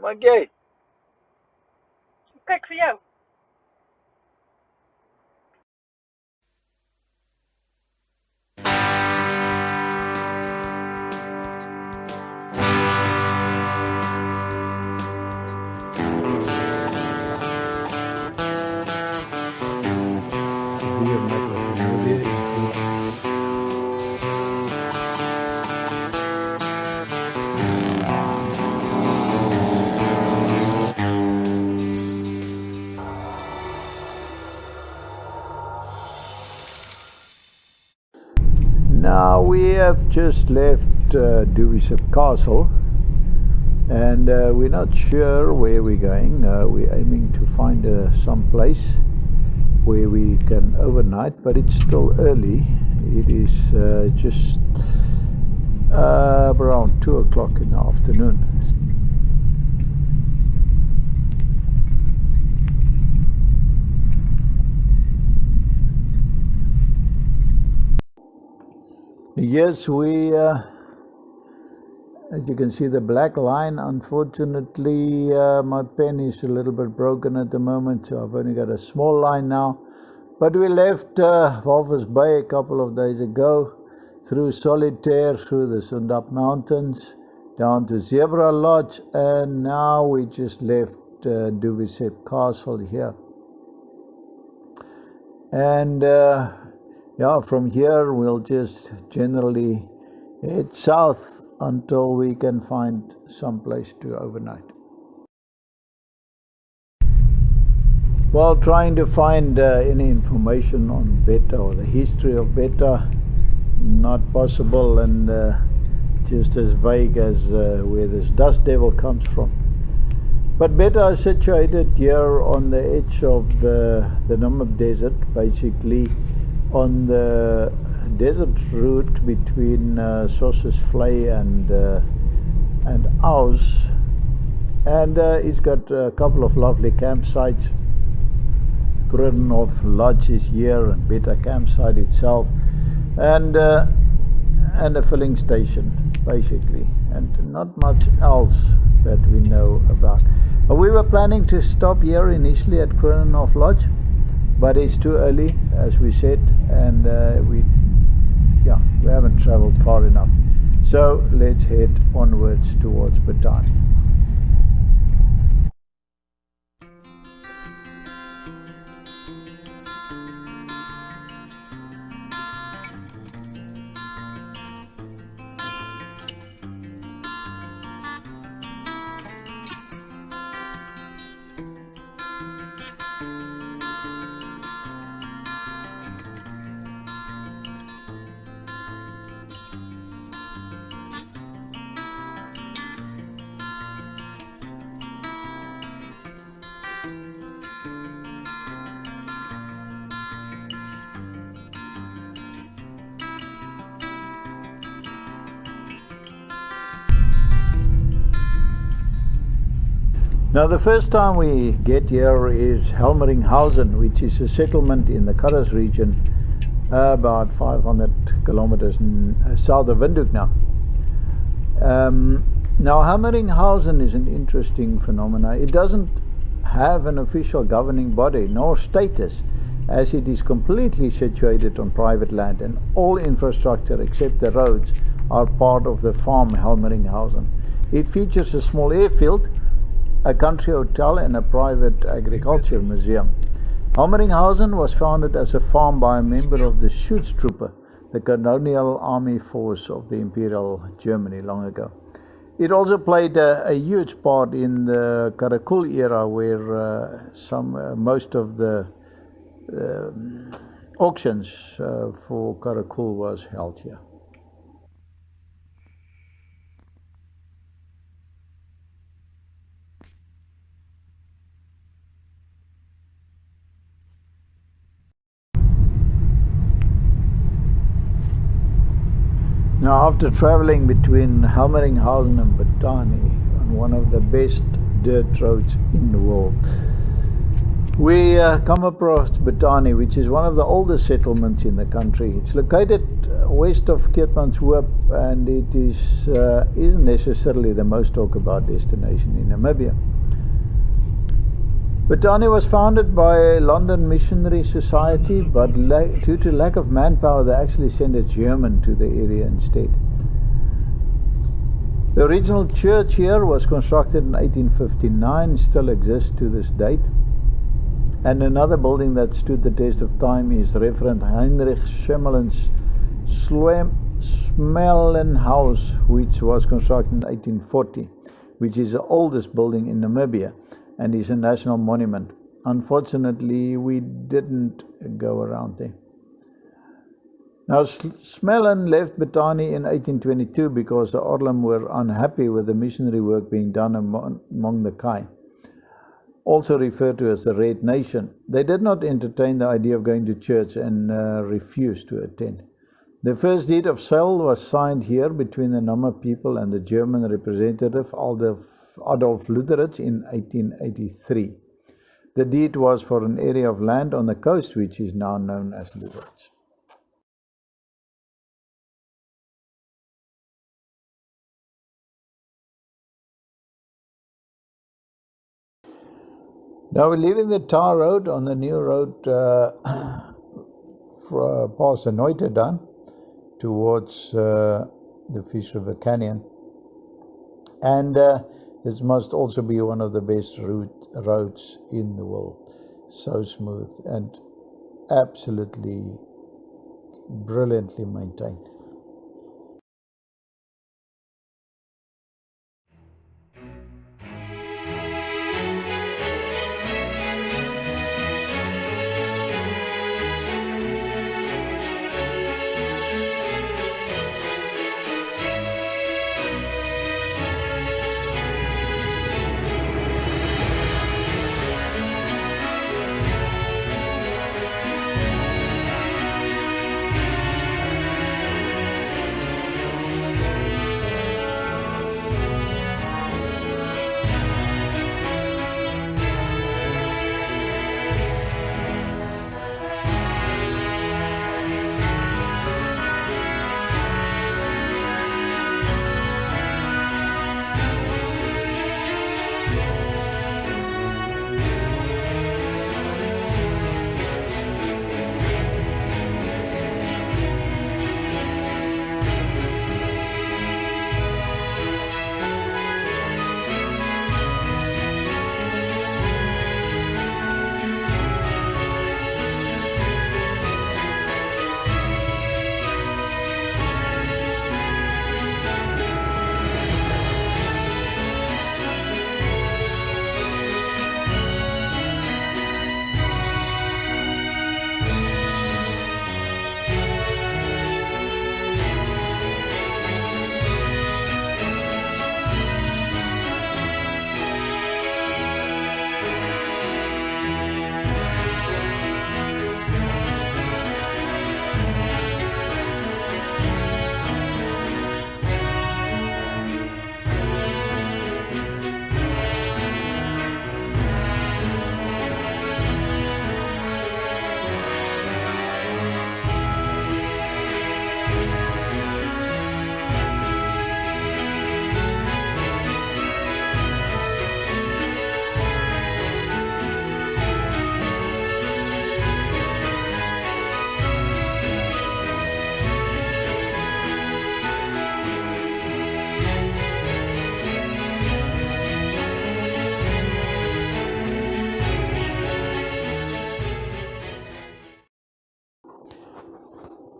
Maak jy? Kyk vir jou. Now we have just left Duwisib Castle, and we're not sure where we're going. We're aiming to find some place where we can overnight, but it's still early. It is just around 2 o'clock in the afternoon. Yes, we, as you can see, the black line, unfortunately, my pen is a little bit broken at the moment, so I've only got a small line now. But we left Walvis Bay a couple of days ago, through Solitaire, through the Sundap Mountains, down to Zebra Lodge, and now we just left Duwisib Castle here. And yeah, from here we'll just generally head south until we can find some place to overnight. While trying to find any information on Beta or the history of Beta, not possible, and just as vague as where this dust devil comes from. But Beta is situated here on the edge of the Namib Desert, basically on the desert route between Sossusvlei and Aus, and it's got a couple of lovely campsites. Krudenhof Lodge is here, and Beta campsite itself, and a filling station basically, and not much else that we know about. We were planning to stop here initially at Krudenhof Lodge, but it's too early, as we said, and we haven't traveled far enough. So let's head onwards towards Bethanie. Now the first time we get here is Helmeringhausen, which is a settlement in the Kaboes region, about 500 kilometers south of Windhoek now. Now Helmeringhausen is an interesting phenomenon. It doesn't have an official governing body nor status, as it is completely situated on private land, and all infrastructure except the roads are part of the farm Helmeringhausen. It features a small airfield, a country hotel, and a private agriculture museum. Helmeringhausen was founded as a farm by a member of the Schutztruppe, the colonial army force of the Imperial Germany long ago. It also played a huge part in the Karakul era, where most of the auctions for Karakul was held here. Now, after traveling between Helmeringhausen and Bethanie on one of the best dirt roads in the world, We come across Bethanie, which is one of the oldest settlements in the country. It's located west of Keetmanshoop, and it isn't necessarily the most talked about destination in Namibia. Bethanie was founded by a London Missionary Society, but due to lack of manpower, they actually sent a German to the area instead. The original church here was constructed in 1859, still exists to this date. And another building that stood the test of time is Reverend Heinrich Schimmelin's Smellenhouse, which was constructed in 1840, which is the oldest building in Namibia and is a national monument. Unfortunately, we didn't go around there. Now, Smellen left Bethanie in 1822 because the Orlam were unhappy with the missionary work being done among the Kai, also referred to as the Red Nation. They did not entertain the idea of going to church and refused to attend. The first deed of sale was signed here between the Nama people and the German representative Adolf Lutheritz in 1883. The deed was for an area of land on the coast which is now known as Lutheritz. Now we're leaving the tar road on the new road past the Naute Dam towards the Fish River Canyon. And this must also be one of the best roads in the world. So smooth and absolutely brilliantly maintained.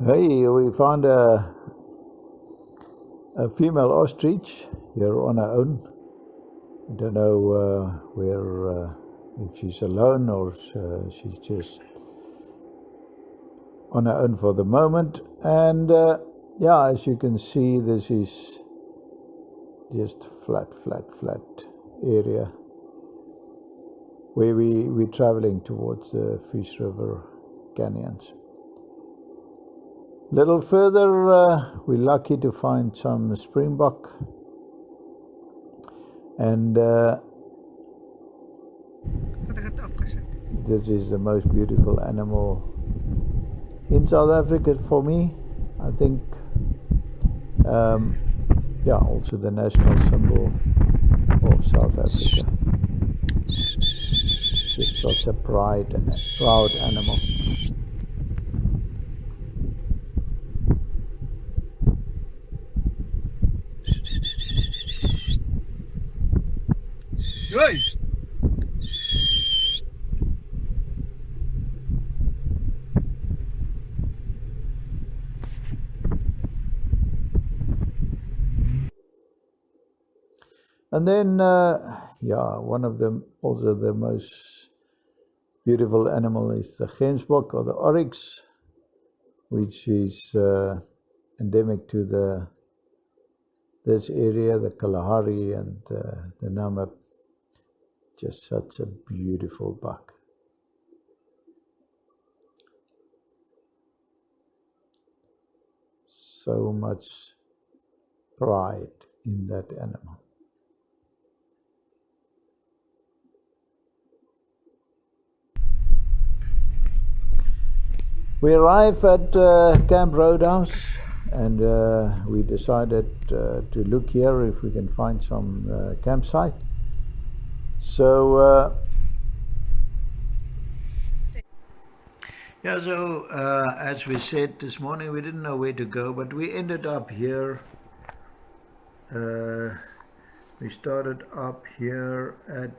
Hey, we found a female ostrich here on her own. I don't know if she's alone or she's just on her own for the moment. And yeah, as you can see, this is just flat area where we're traveling towards the Fish River canyons. Little further, we're lucky to find some springbok, and this is the most beautiful animal in South Africa for me. I think, yeah, also the national symbol of South Africa. Just such a proud animal. And then, yeah, one of them, also the most beautiful animal is the Sprigbok or the Oryx, which is endemic to this area, the Kalahari and the Namib. Just such a beautiful buck. So much pride in that animal. We arrived at Camp Roadhouse, and we decided to look here if we can find some campsite. So yeah, so as we said this morning, we didn't know where to go, but we ended up here. We started up here at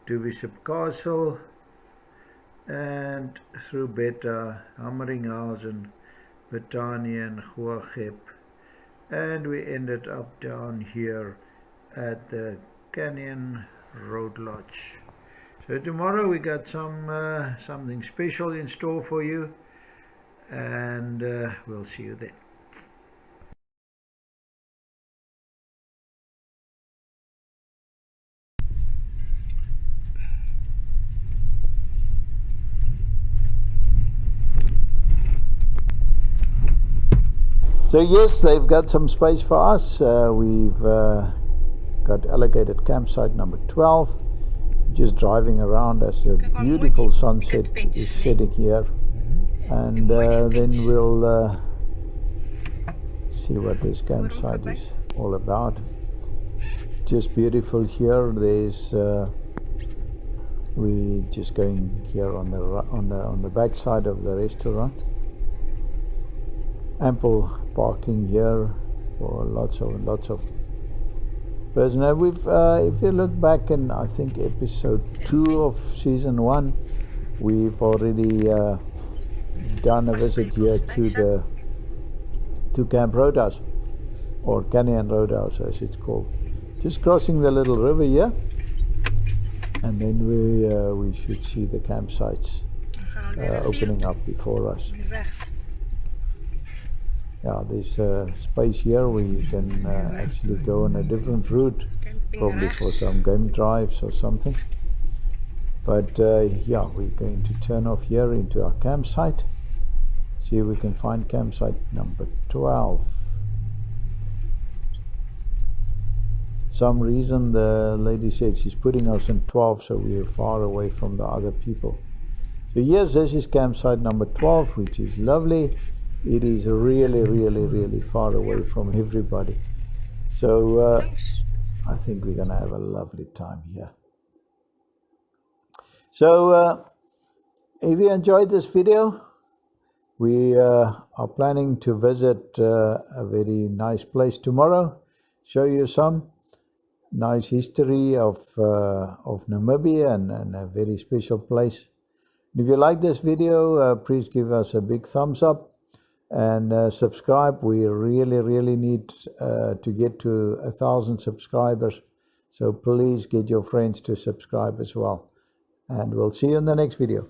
Duwisib Castle, and through Helmeringhausen, Bethanie and Duwisib, and we ended up down here at the Canyon Road Lodge. So tomorrow we got something special in store for you, and we'll see you then. So yes, they've got some space for us. We've got allocated campsite number 12. Just driving around as a beautiful sunset is setting here, and then we'll see what this campsite is all about. Just beautiful here. There's we just going here on the back side of the restaurant. Ample parking here for lots of person. Now we've if you look back in, I think, episode 2 of season 1, we've already done a visit here to Camp Roadhouse, or Canyon Roadhouse as it's called. Just crossing the little river here, and then we should see the campsites opening up before us. Yeah, there's space here where you can actually go on a different route, probably for some game drives or something. But yeah, we're going to turn off here into our campsite. See if we can find campsite number 12. Some reason the lady said she's putting us in 12, so we're far away from the other people. So yes, this is campsite number 12, which is lovely. It is really far away from everybody. So I think we're going to have a lovely time here. So if you enjoyed this video, we are planning to visit a very nice place tomorrow. Show you some nice history of Namibia and a very special place. If you like this video, please give us a big thumbs up. And subscribe. We really need to get to 1,000 subscribers. So please get your friends to subscribe as well. And we'll see you in the next video.